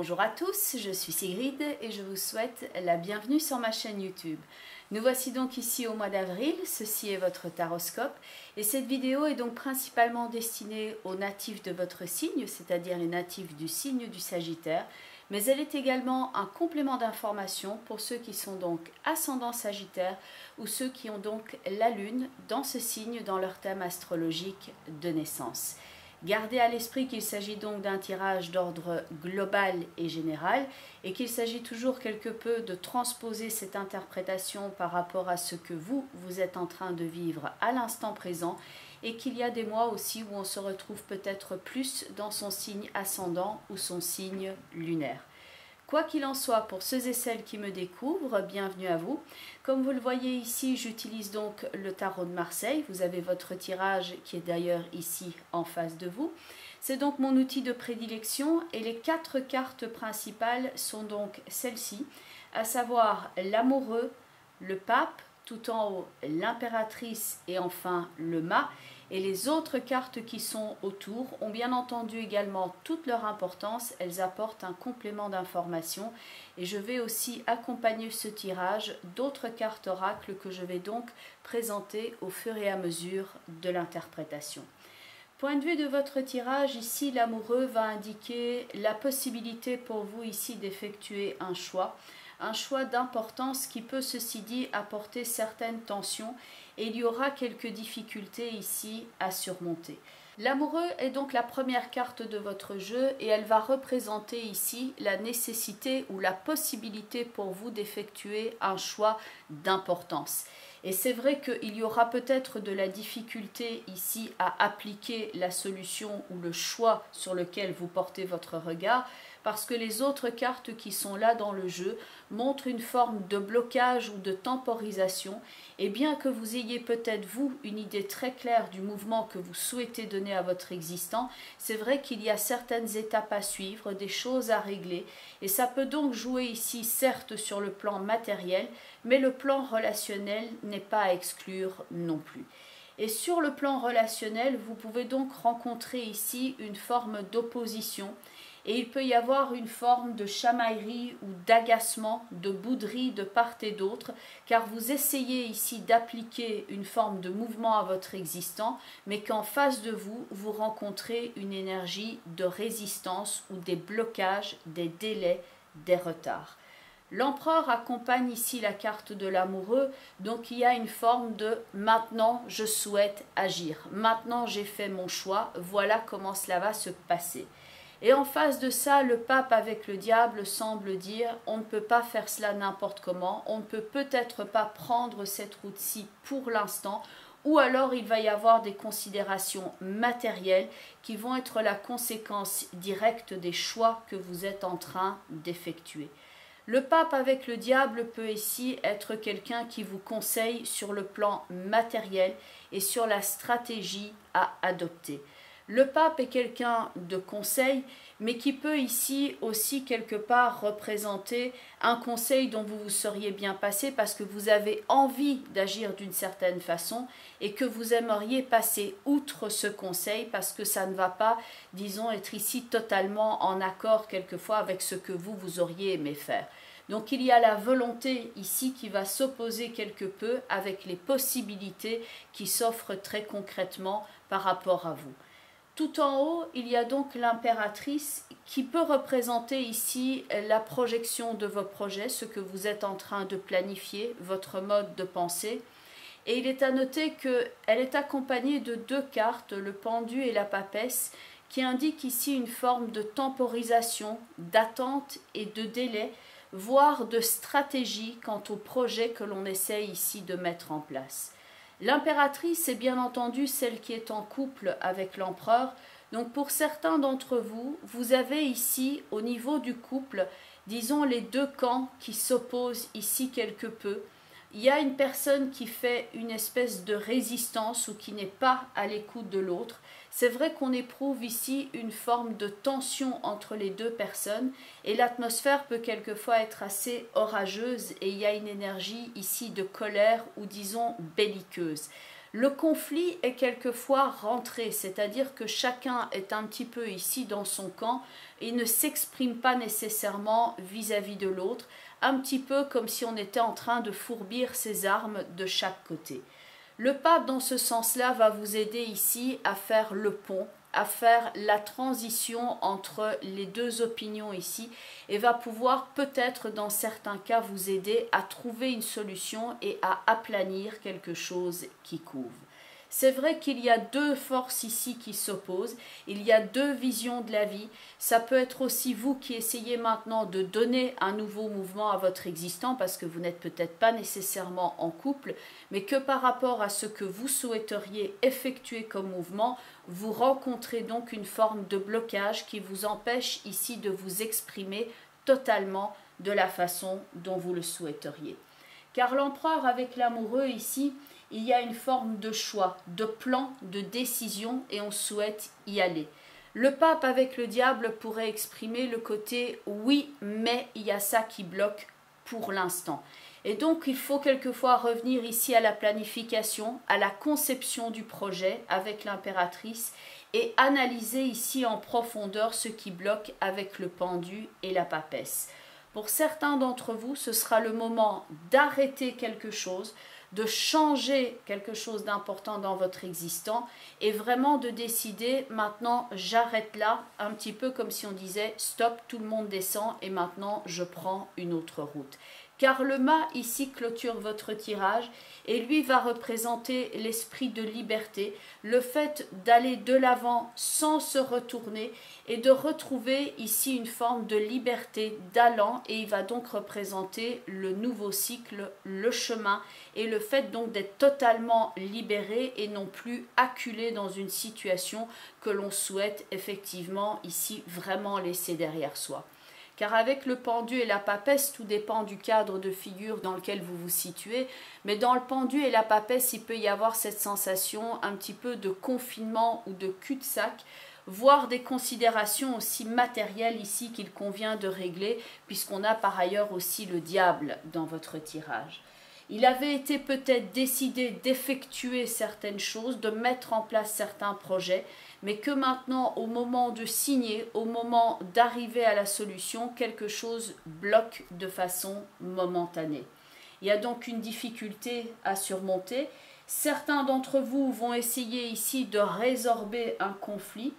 Bonjour à tous, je suis Sigrid et je vous souhaite la bienvenue sur ma chaîne YouTube. Nous voici donc ici au mois d'avril, ceci est votre taroscope et cette vidéo est donc principalement destinée aux natifs de votre signe, c'est-à-dire les natifs du signe du Sagittaire, mais elle est également un complément d'information pour ceux qui sont donc ascendant Sagittaire ou ceux qui ont donc la Lune dans ce signe dans leur thème astrologique de naissance. Gardez à l'esprit qu'il s'agit donc d'un tirage d'ordre global et général et qu'il s'agit toujours quelque peu de transposer cette interprétation par rapport à ce que vous êtes en train de vivre à l'instant présent et qu'il y a des mois aussi où on se retrouve peut-être plus dans son signe ascendant ou son signe lunaire. Quoi qu'il en soit, pour ceux et celles qui me découvrent, bienvenue à vous. Comme vous le voyez ici, j'utilise donc le tarot de Marseille. Vous avez votre tirage qui est d'ailleurs ici en face de vous. C'est donc mon outil de prédilection et les 4 cartes principales sont donc celles-ci, à savoir l'amoureux, le pape, tout en haut l'impératrice et enfin le mât. Et les autres cartes qui sont autour ont bien entendu également toute leur importance, elles apportent un complément d'information et je vais aussi accompagner ce tirage d'autres cartes oracles que je vais donc présenter au fur et à mesure de l'interprétation. Point de vue de votre tirage, ici l'amoureux va indiquer la possibilité pour vous ici d'effectuer un choix d'importance qui peut ceci dit apporter certaines tensions et il y aura quelques difficultés ici à surmonter. L'amoureux est donc la première carte de votre jeu et elle va représenter ici la nécessité ou la possibilité pour vous d'effectuer un choix d'importance. Et c'est vrai qu'il y aura peut-être de la difficulté ici à appliquer la solution ou le choix sur lequel vous portez votre regard, parce que les autres cartes qui sont là dans le jeu montrent une forme de blocage ou de temporisation, et bien que vous ayez peut-être vous une idée très claire du mouvement que vous souhaitez donner à votre existant, c'est vrai qu'il y a certaines étapes à suivre, des choses à régler, et ça peut donc jouer ici certes sur le plan matériel, mais le plan relationnel n'est pas à exclure non plus. Et sur le plan relationnel, vous pouvez donc rencontrer ici une forme d'opposition et il peut y avoir une forme de chamaillerie ou d'agacement, de bouderie de part et d'autre, car vous essayez ici d'appliquer une forme de mouvement à votre existant, mais qu'en face de vous, vous rencontrez une énergie de résistance ou des blocages, des délais, des retards. L'empereur accompagne ici la carte de l'amoureux, donc il y a une forme de « maintenant je souhaite agir, maintenant j'ai fait mon choix, voilà comment cela va se passer ». Et en face de ça, le pape avec le diable semble dire « on ne peut pas faire cela n'importe comment, on ne peut peut-être pas prendre cette route-ci pour l'instant » ou alors il va y avoir des considérations matérielles qui vont être la conséquence directe des choix que vous êtes en train d'effectuer. Le pape avec le diable peut ici être quelqu'un qui vous conseille sur le plan matériel et sur la stratégie à adopter. Le pape est quelqu'un de conseil, mais qui peut ici aussi quelque part représenter un conseil dont vous vous seriez bien passé parce que vous avez envie d'agir d'une certaine façon et que vous aimeriez passer outre ce conseil parce que ça ne va pas, disons, être ici totalement en accord quelquefois avec ce que vous auriez aimé faire. Donc il y a la volonté ici qui va s'opposer quelque peu avec les possibilités qui s'offrent très concrètement par rapport à vous. Tout en haut, il y a donc l'impératrice qui peut représenter ici la projection de vos projets, ce que vous êtes en train de planifier, votre mode de pensée. Et il est à noter qu'elle est accompagnée de 2 cartes, le pendu et la papesse, qui indiquent ici une forme de temporisation, d'attente et de délai, voire de stratégie quant au projet que l'on essaie ici de mettre en place. L'impératrice est bien entendu celle qui est en couple avec l'empereur, donc pour certains d'entre vous, vous avez ici au niveau du couple, disons les 2 camps qui s'opposent ici quelque peu. Il y a une personne qui fait une espèce de résistance ou qui n'est pas à l'écoute de l'autre. C'est vrai qu'on éprouve ici une forme de tension entre les 2 personnes et l'atmosphère peut quelquefois être assez orageuse et il y a une énergie ici de colère ou disons belliqueuse. Le conflit est quelquefois rentré, c'est-à-dire que chacun est un petit peu ici dans son camp et ne s'exprime pas nécessairement vis-à-vis de l'autre, un petit peu comme si on était en train de fourbir ses armes de chaque côté. Le pape, dans ce sens-là, va vous aider ici à faire le pont, à faire la transition entre les deux opinions ici et va pouvoir peut-être dans certains cas vous aider à trouver une solution et à aplanir quelque chose qui couve. C'est vrai qu'il y a deux forces ici qui s'opposent, il y a deux visions de la vie. Ça peut être aussi vous qui essayez maintenant de donner un nouveau mouvement à votre existant parce que vous n'êtes peut-être pas nécessairement en couple, mais que par rapport à ce que vous souhaiteriez effectuer comme mouvement, vous rencontrez donc une forme de blocage qui vous empêche ici de vous exprimer totalement de la façon dont vous le souhaiteriez. Car l'empereur avec l'amoureux ici, il y a une forme de choix, de plan, de décision et on souhaite y aller. Le pape avec le diable pourrait exprimer le côté oui, mais il y a ça qui bloque pour l'instant. Et donc il faut quelquefois revenir ici à la planification, à la conception du projet avec l'impératrice et analyser ici en profondeur ce qui bloque avec le pendu et la papesse. Pour certains d'entre vous, ce sera le moment d'arrêter quelque chose, de changer quelque chose d'important dans votre existant et vraiment de décider maintenant j'arrête là, un petit peu comme si on disait stop, tout le monde descend et maintenant je prends une autre route. Car le mât ici clôture votre tirage et lui va représenter l'esprit de liberté, le fait d'aller de l'avant sans se retourner et de retrouver ici une forme de liberté d'allant et il va donc représenter le nouveau cycle, le chemin et le fait donc d'être totalement libéré et non plus acculé dans une situation que l'on souhaite effectivement ici vraiment laisser derrière soi. Car avec le pendu et la papesse, tout dépend du cadre de figure dans lequel vous vous situez. Mais dans le pendu et la papesse, il peut y avoir cette sensation un petit peu de confinement ou de cul-de-sac, voire des considérations aussi matérielles ici qu'il convient de régler, puisqu'on a par ailleurs aussi le diable dans votre tirage. Il avait été peut-être décidé d'effectuer certaines choses, de mettre en place certains projets, mais que maintenant, au moment de signer, au moment d'arriver à la solution, quelque chose bloque de façon momentanée. Il y a donc une difficulté à surmonter. Certains d'entre vous vont essayer ici de résorber un conflit,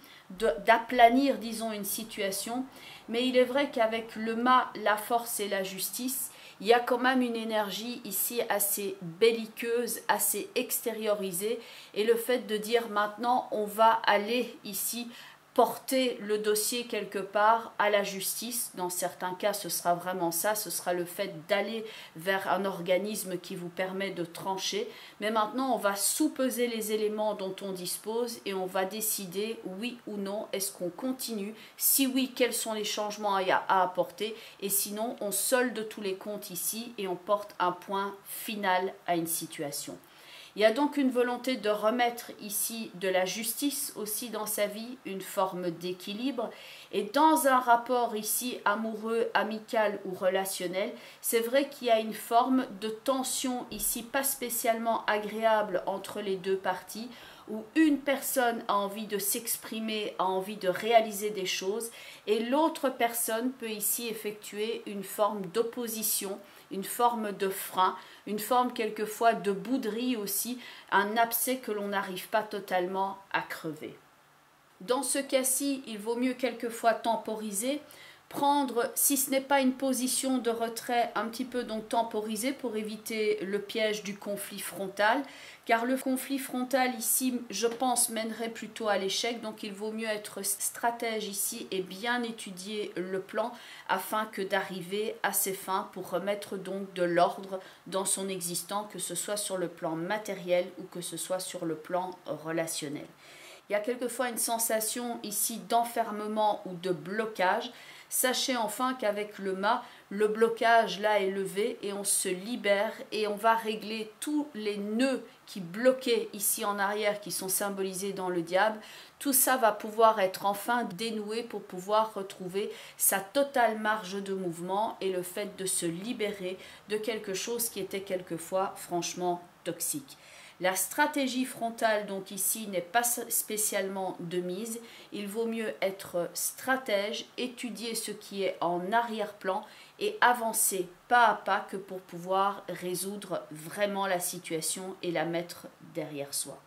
d'aplanir, disons, une situation, mais il est vrai qu'avec le mât, la force et la justice, il y a quand même une énergie ici assez belliqueuse, assez extériorisée et le fait de dire maintenant on va aller ici porter le dossier quelque part à la justice, dans certains cas ce sera vraiment ça, ce sera le fait d'aller vers un organisme qui vous permet de trancher, mais maintenant on va sous-peser les éléments dont on dispose et on va décider oui ou non, est-ce qu'on continue, si oui, quels sont les changements à apporter et sinon on solde tous les comptes ici et on porte un point final à une situation. Il y a donc une volonté de remettre ici de la justice aussi dans sa vie, une forme d'équilibre. Et dans un rapport ici amoureux, amical ou relationnel, c'est vrai qu'il y a une forme de tension ici pas spécialement agréable entre les deux parties, où une personne a envie de s'exprimer, a envie de réaliser des choses, et l'autre personne peut ici effectuer une forme d'opposition, une forme de frein, une forme quelquefois de bouderie aussi, un abcès que l'on n'arrive pas totalement à crever. Dans ce cas-ci, il vaut mieux quelquefois temporiser, prendre, si ce n'est pas une position de retrait, un petit peu donc temporiser pour éviter le piège du conflit frontal, car le conflit frontal ici, je pense, mènerait plutôt à l'échec, donc il vaut mieux être stratège ici et bien étudier le plan afin que d'arriver à ses fins pour remettre donc de l'ordre dans son existant, que ce soit sur le plan matériel ou que ce soit sur le plan relationnel. Il y a quelquefois une sensation ici d'enfermement ou de blocage. Sachez enfin qu'avec le mât, le blocage là est levé et on se libère et on va régler tous les nœuds qui bloquaient ici en arrière, qui sont symbolisés dans le diable. Tout ça va pouvoir être enfin dénoué pour pouvoir retrouver sa totale marge de mouvement et le fait de se libérer de quelque chose qui était quelquefois franchement toxique. La stratégie frontale, donc ici, n'est pas spécialement de mise. Il vaut mieux être stratège, étudier ce qui est en arrière-plan et avancer pas à pas que pour pouvoir résoudre vraiment la situation et la mettre derrière soi.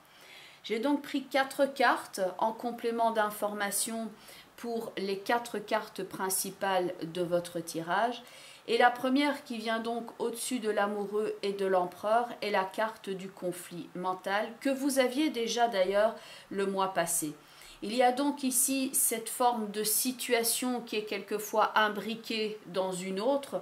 J'ai donc pris 4 cartes en complément d'informations pour les 4 cartes principales de votre tirage. Et la première qui vient donc au-dessus de l'amoureux et de l'empereur est la carte du conflit mental que vous aviez déjà d'ailleurs le mois passé. Il y a donc ici cette forme de situation qui est quelquefois imbriquée dans une autre.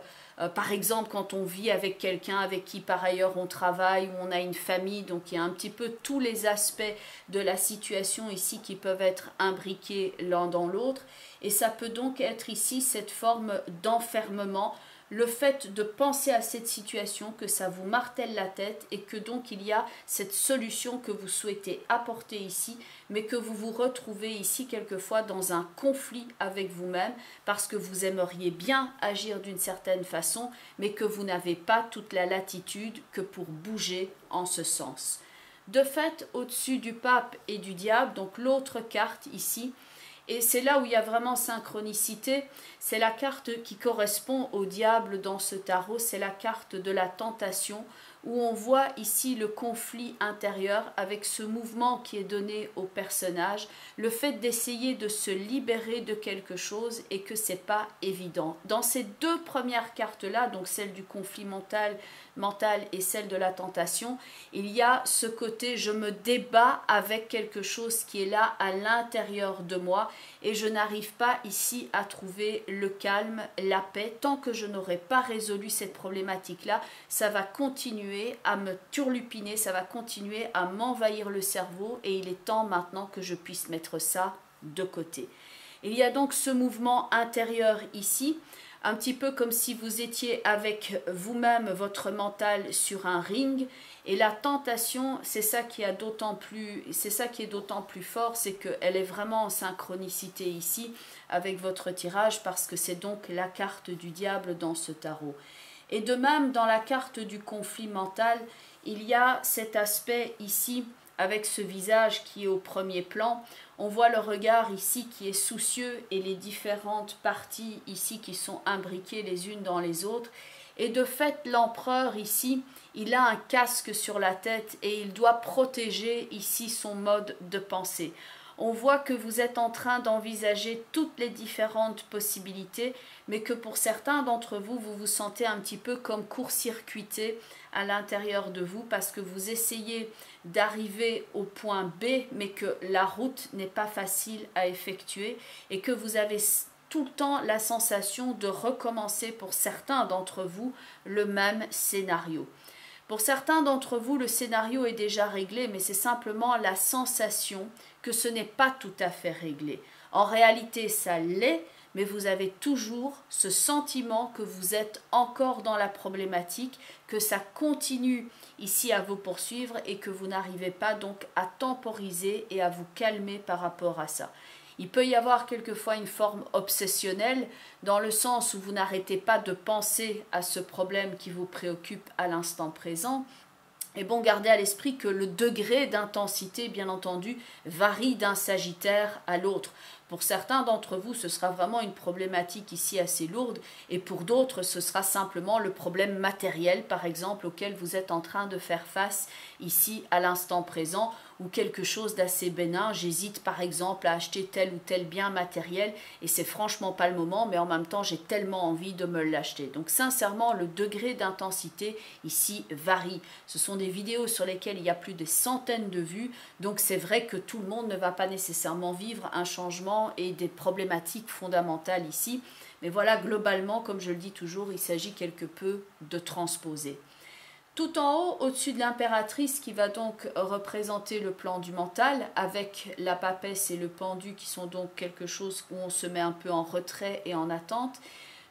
Par exemple, quand on vit avec quelqu'un avec qui par ailleurs on travaille ou on a une famille, donc il y a un petit peu tous les aspects de la situation ici qui peuvent être imbriqués l'un dans l'autre. Et ça peut donc être ici cette forme d'enfermement, le fait de penser à cette situation, que ça vous martèle la tête et que donc il y a cette solution que vous souhaitez apporter ici, mais que vous vous retrouvez ici quelquefois dans un conflit avec vous-même parce que vous aimeriez bien agir d'une certaine façon, mais que vous n'avez pas toute la latitude que pour bouger en ce sens. De fait, au-dessus du pape et du diable, donc l'autre carte ici, et c'est là où il y a vraiment synchronicité, c'est la carte qui correspond au diable dans ce tarot, c'est la carte de la tentation, où on voit ici le conflit intérieur avec ce mouvement qui est donné au personnage, le fait d'essayer de se libérer de quelque chose et que c'est pas évident. Dans ces 2 premières cartes-là, donc celle du conflit mental et celle de la tentation, il y a ce côté je me débat avec quelque chose qui est là à l'intérieur de moi et je n'arrive pas ici à trouver le calme, la paix. Tant que je n'aurai pas résolu cette problématique-là, ça va continuer à me turlupiner, ça va continuer à m'envahir le cerveau et il est temps maintenant que je puisse mettre ça de côté. Il y a donc ce mouvement intérieur ici, un petit peu comme si vous étiez avec vous-même, votre mental sur un ring. Et la tentation, c'est ça qui est d'autant plus fort, c'est qu'elle est vraiment en synchronicité ici avec votre tirage parce que c'est donc la carte du diable dans ce tarot. Et de même, dans la carte du conflit mental, il y a cet aspect ici avec ce visage qui est au premier plan. On voit le regard ici qui est soucieux et les différentes parties ici qui sont imbriquées les unes dans les autres. Et de fait, l'empereur ici, il a un casque sur la tête et il doit protéger ici son mode de pensée. On voit que vous êtes en train d'envisager toutes les différentes possibilités, mais que pour certains d'entre vous, vous vous sentez un petit peu comme court-circuité à l'intérieur de vous parce que vous essayez d'arriver au point B, mais que la route n'est pas facile à effectuer et que vous avez tout le temps la sensation de recommencer pour certains d'entre vous le même scénario. Pour certains d'entre vous, le scénario est déjà réglé, mais c'est simplement la sensation que ce n'est pas tout à fait réglé. En réalité, ça l'est, mais vous avez toujours ce sentiment que vous êtes encore dans la problématique, que ça continue ici à vous poursuivre et que vous n'arrivez pas donc à temporiser et à vous calmer par rapport à ça. Il peut y avoir quelquefois une forme obsessionnelle dans le sens où vous n'arrêtez pas de penser à ce problème qui vous préoccupe à l'instant présent. Et bon, gardez à l'esprit que le degré d'intensité, bien entendu, varie d'un Sagittaire à l'autre. Pour certains d'entre vous, ce sera vraiment une problématique ici assez lourde et pour d'autres, ce sera simplement le problème matériel, par exemple, auquel vous êtes en train de faire face ici à l'instant présent ou quelque chose d'assez bénin. J'hésite par exemple à acheter tel ou tel bien matériel et c'est franchement pas le moment, mais en même temps, j'ai tellement envie de me l'acheter. Donc sincèrement, le degré d'intensité ici varie. Ce sont des vidéos sur lesquelles il y a plus de centaines de vues, donc c'est vrai que tout le monde ne va pas nécessairement vivre un changement et des problématiques fondamentales ici. Mais voilà, globalement, comme je le dis toujours, il s'agit quelque peu de transposer. Tout en haut, au-dessus de l'impératrice qui va donc représenter le plan du mental avec la papesse et le pendu qui sont donc quelque chose où on se met un peu en retrait et en attente.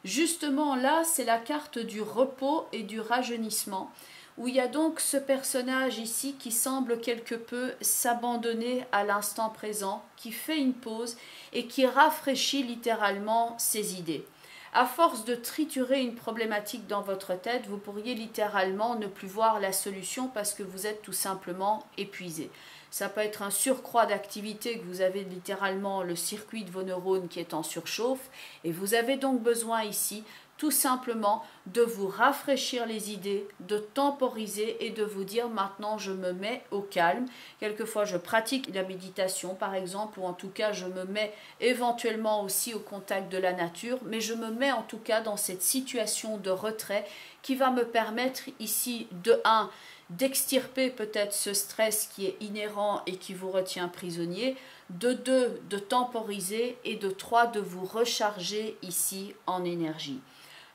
Justement là, c'est la carte du repos et du rajeunissement où il y a donc ce personnage ici qui semble quelque peu s'abandonner à l'instant présent, qui fait une pause et qui rafraîchit littéralement ses idées. À force de triturer une problématique dans votre tête, vous pourriez littéralement ne plus voir la solution parce que vous êtes tout simplement épuisé. Ça peut être un surcroît d'activité, que vous avez littéralement le circuit de vos neurones qui est en surchauffe, et vous avez donc besoin ici tout simplement de vous rafraîchir les idées, de temporiser et de vous dire maintenant je me mets au calme. Quelquefois je pratique la méditation par exemple, ou en tout cas je me mets éventuellement aussi au contact de la nature, mais je me mets en tout cas dans cette situation de retrait qui va me permettre ici de 1 d'extirper peut-être ce stress qui est inhérent et qui vous retient prisonnier, de 2 de temporiser et de 3 de vous recharger ici en énergie.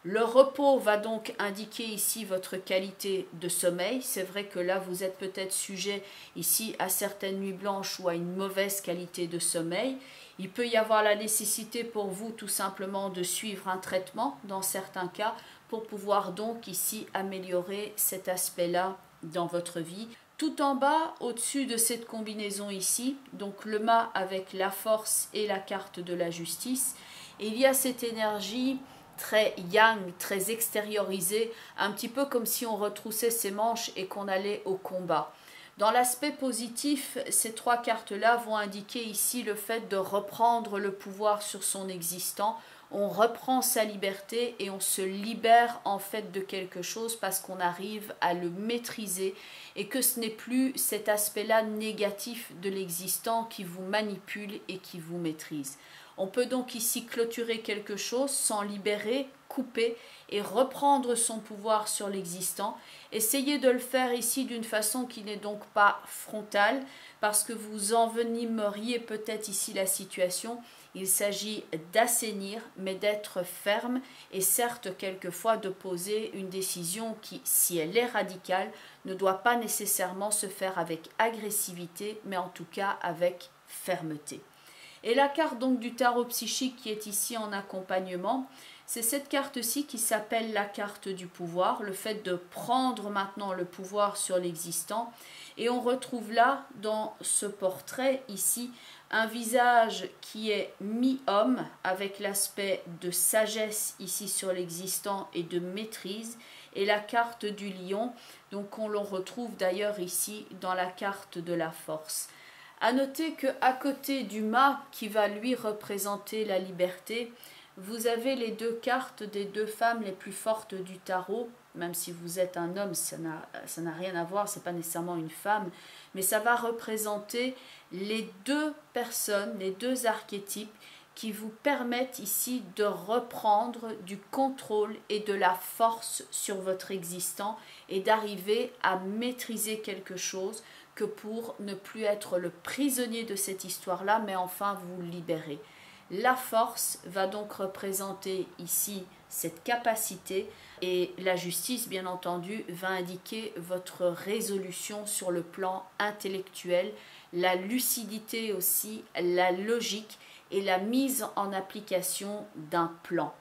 Le repos va donc indiquer ici votre qualité de sommeil. C'est vrai que là, vous êtes peut-être sujet ici à certaines nuits blanches ou à une mauvaise qualité de sommeil. Il peut y avoir la nécessité pour vous tout simplement de suivre un traitement dans certains cas pour pouvoir donc ici améliorer cet aspect-là dans votre vie. Tout en bas, au-dessus de cette combinaison ici, donc le mât avec la force et la carte de la justice, il y a cette énergie très yang, très extériorisé, un petit peu comme si on retroussait ses manches et qu'on allait au combat. Dans l'aspect positif, ces 3 cartes-là vont indiquer ici le fait de reprendre le pouvoir sur son existant. On reprend sa liberté et on se libère en fait de quelque chose parce qu'on arrive à le maîtriser et que ce n'est plus cet aspect-là négatif de l'existant qui vous manipule et qui vous maîtrise. On peut donc ici clôturer quelque chose, s'en libérer, couper et reprendre son pouvoir sur l'existant. Essayez de le faire ici d'une façon qui n'est donc pas frontale parce que vous envenimeriez peut-être ici la situation. Il s'agit d'assainir mais d'être ferme et certes quelquefois de poser une décision qui, si elle est radicale, ne doit pas nécessairement se faire avec agressivité mais en tout cas avec fermeté. Et la carte donc du tarot psychique qui est ici en accompagnement, c'est cette carte-ci qui s'appelle la carte du pouvoir, le fait de prendre maintenant le pouvoir sur l'existant. Et on retrouve là, dans ce portrait ici, un visage qui est mi-homme, avec l'aspect de sagesse ici sur l'existant et de maîtrise, et la carte du lion, donc on le retrouve d'ailleurs ici dans la carte de la force. À noter qu'à côté du mât qui va lui représenter la liberté, vous avez les 2 cartes des 2 femmes les plus fortes du tarot. Même si vous êtes un homme, ça n'a rien à voir, ce n'est pas nécessairement une femme, mais ça va représenter les 2 personnes, les 2 archétypes qui vous permettent ici de reprendre du contrôle et de la force sur votre existant et d'arriver à maîtriser quelque chose que pour ne plus être le prisonnier de cette histoire-là, mais enfin vous libérer. La force va donc représenter ici cette capacité et la justice, bien entendu, va indiquer votre résolution sur le plan intellectuel, la lucidité aussi, la logique et la mise en application d'un plan.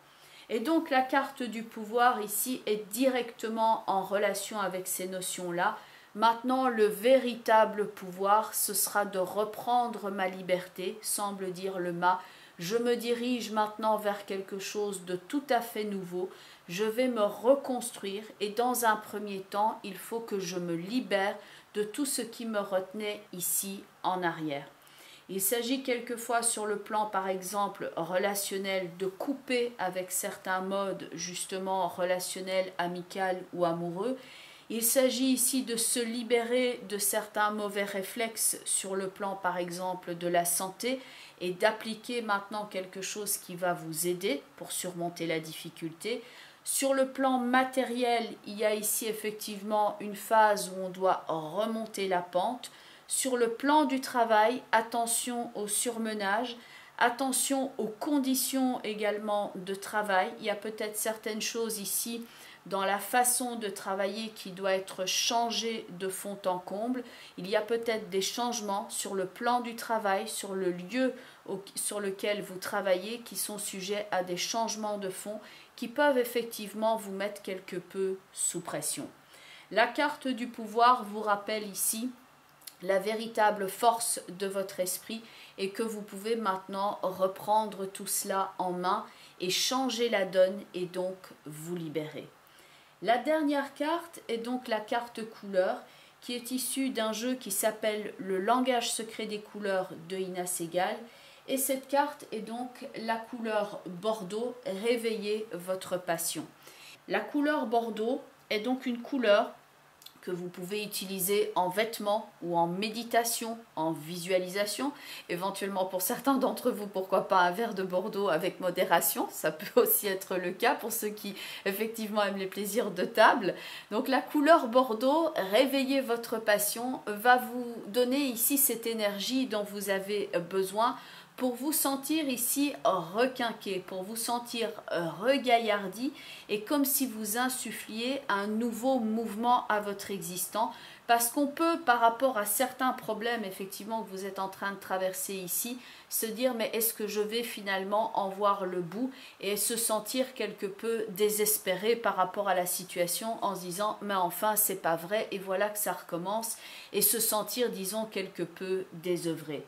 Et donc la carte du pouvoir ici est directement en relation avec ces notions-là. Maintenant, le véritable pouvoir, ce sera de reprendre ma liberté, semble dire le mât. Je me dirige maintenant vers quelque chose de tout à fait nouveau. Je vais me reconstruire et dans un premier temps, il faut que je me libère de tout ce qui me retenait ici en arrière. Il s'agit quelquefois sur le plan, par exemple, relationnel, de couper avec certains modes, justement, relationnels, amicaux ou amoureux. Il s'agit ici de se libérer de certains mauvais réflexes sur le plan, par exemple, de la santé et d'appliquer maintenant quelque chose qui va vous aider pour surmonter la difficulté. Sur le plan matériel, il y a ici effectivement une phase où on doit remonter la pente. Sur le plan du travail, attention au surmenage, attention aux conditions également de travail. Il y a peut-être certaines choses ici dans la façon de travailler qui doit être changée de fond en comble. Il y a peut-être des changements sur le plan du travail, sur le lieu sur lequel vous travaillez qui sont sujets à des changements de fond qui peuvent effectivement vous mettre quelque peu sous pression. La carte du pouvoir vous rappelle ici la véritable force de votre esprit et que vous pouvez maintenant reprendre tout cela en main et changer la donne et donc vous libérer. La dernière carte est donc la carte couleur qui est issue d'un jeu qui s'appelle Le langage secret des couleurs de Ina Segal. Et cette carte est donc la couleur Bordeaux, réveillez votre passion. La couleur Bordeaux est donc une couleur que vous pouvez utiliser en vêtements ou en méditation, en visualisation. Éventuellement pour certains d'entre vous, pourquoi pas un verre de Bordeaux avec modération. Ça peut aussi être le cas pour ceux qui effectivement aiment les plaisirs de table. Donc la couleur Bordeaux, réveillez votre passion, va vous donner ici cette énergie dont vous avez besoin pour vous sentir ici requinqué, pour vous sentir regaillardi et comme si vous insuffliez un nouveau mouvement à votre existant. Parce qu'on peut, par rapport à certains problèmes effectivement que vous êtes en train de traverser ici, se dire mais est-ce que je vais finalement en voir le bout et se sentir quelque peu désespéré par rapport à la situation en se disant mais enfin c'est pas vrai et voilà que ça recommence et se sentir disons quelque peu désœuvré.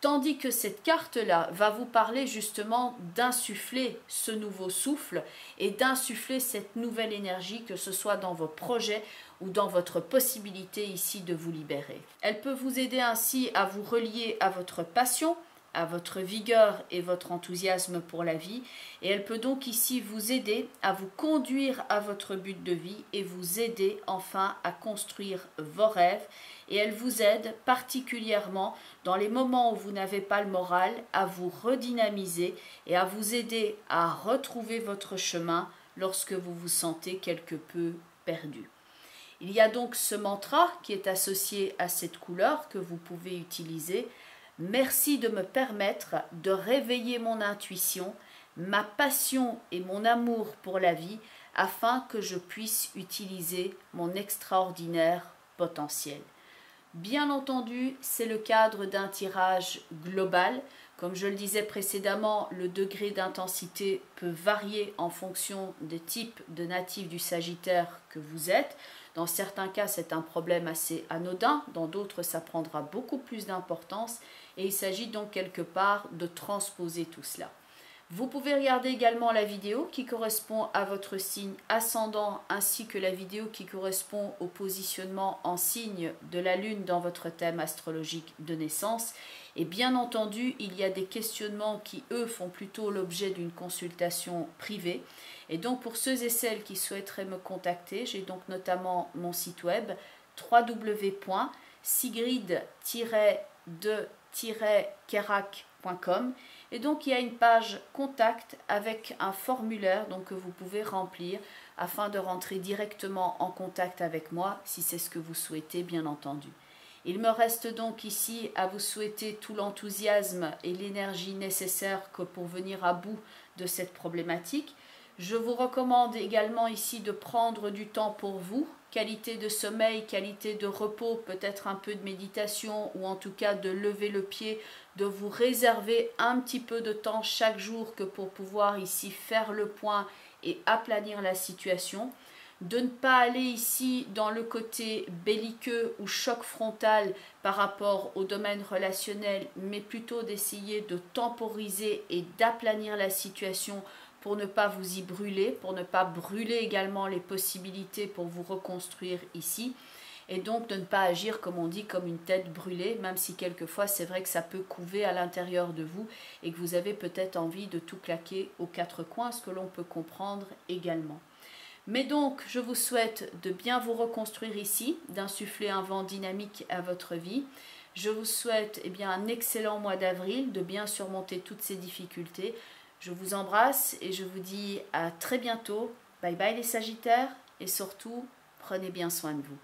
Tandis que cette carte-là va vous parler justement d'insuffler ce nouveau souffle et d'insuffler cette nouvelle énergie, que ce soit dans vos projets ou dans votre possibilité ici de vous libérer. Elle peut vous aider ainsi à vous relier à votre passion, à votre vigueur et votre enthousiasme pour la vie. Et elle peut donc ici vous aider à vous conduire à votre but de vie et vous aider enfin à construire vos rêves. Et elle vous aide particulièrement dans les moments où vous n'avez pas le moral à vous redynamiser et à vous aider à retrouver votre chemin lorsque vous vous sentez quelque peu perdu. Il y a donc ce mantra qui est associé à cette couleur que vous pouvez utiliser. Merci de me permettre de réveiller mon intuition, ma passion et mon amour pour la vie afin que je puisse utiliser mon extraordinaire potentiel. Bien entendu, c'est le cadre d'un tirage global. Comme je le disais précédemment, le degré d'intensité peut varier en fonction des types de natifs du Sagittaire que vous êtes. Dans certains cas, c'est un problème assez anodin, dans d'autres, ça prendra beaucoup plus d'importance et il s'agit donc quelque part de transposer tout cela. Vous pouvez regarder également la vidéo qui correspond à votre signe ascendant ainsi que la vidéo qui correspond au positionnement en signe de la Lune dans votre thème astrologique de naissance. Et bien entendu, il y a des questionnements qui, eux, font plutôt l'objet d'une consultation privée. Et donc, pour ceux et celles qui souhaiteraient me contacter, j'ai donc notamment mon site web www.sigrid-de-kerak.com. Et donc, il y a une page contact avec un formulaire donc, que vous pouvez remplir afin de rentrer directement en contact avec moi, si c'est ce que vous souhaitez, bien entendu. Il me reste donc ici à vous souhaiter tout l'enthousiasme et l'énergie nécessaires pour venir à bout de cette problématique. Je vous recommande également ici de prendre du temps pour vous, qualité de sommeil, qualité de repos, peut-être un peu de méditation ou en tout cas de lever le pied, de vous réserver un petit peu de temps chaque jour que pour pouvoir ici faire le point et aplanir la situation. De ne pas aller ici dans le côté belliqueux ou choc frontal par rapport au domaine relationnel, mais plutôt d'essayer de temporiser et d'aplanir la situation pour ne pas vous y brûler, pour ne pas brûler également les possibilités pour vous reconstruire ici. Et donc de ne pas agir, comme on dit, comme une tête brûlée, même si quelquefois c'est vrai que ça peut couver à l'intérieur de vous et que vous avez peut-être envie de tout claquer aux quatre coins, ce que l'on peut comprendre également. Mais donc, je vous souhaite de bien vous reconstruire ici, d'insuffler un vent dynamique à votre vie. Je vous souhaite un excellent mois d'avril, de bien surmonter toutes ces difficultés. Je vous embrasse et je vous dis à très bientôt. Bye bye les Sagittaires et surtout, prenez bien soin de vous.